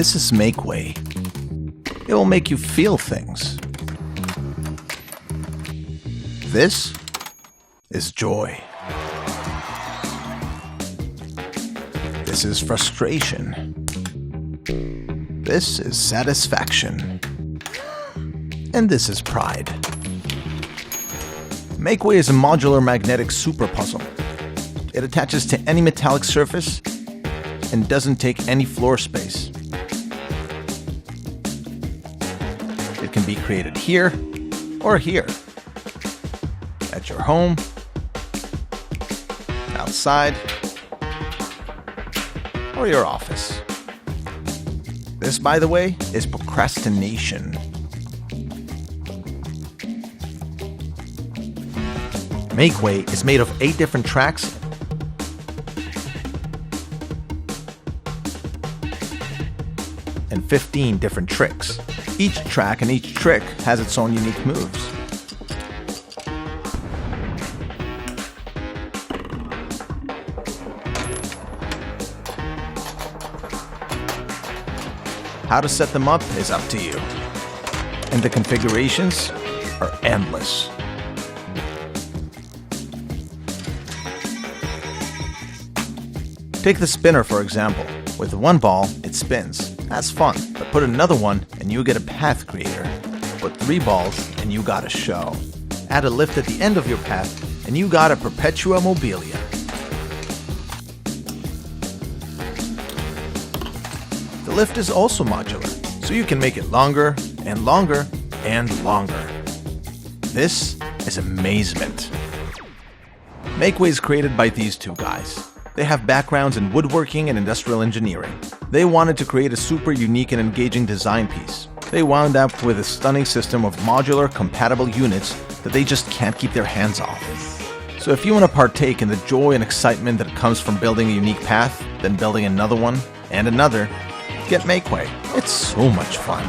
This is Makeway. It will make you feel things. This is joy. This is frustration. This is satisfaction. And this is pride. Makeway is a modular magnetic super puzzle. It attaches to any metallic surface and doesn't take any floor space. It can be created here or here, at your home, outside, or your office. This, by the way, is procrastination. Makeway is made of 8 different tracks and 15 different tricks. Each track and each trick has its own unique moves. How to set them up is up to you, and the configurations are endless. Take the spinner for example. With one ball, it spins. That's fun, but put another one and you get a path creator. Put 3 balls and you got a show. Add a lift at the end of your path and you got a perpetua mobilia. The lift is also modular, so you can make it longer and longer and longer. This is amazement. Makeway is created by these 2 guys. They have backgrounds in woodworking and industrial engineering. They wanted to create a super unique and engaging design piece. They wound up with a stunning system of modular, compatible units that they just can't keep their hands off. So if you want to partake in the joy and excitement that comes from building a unique path, then building another one and another, get Makeway. It's so much fun.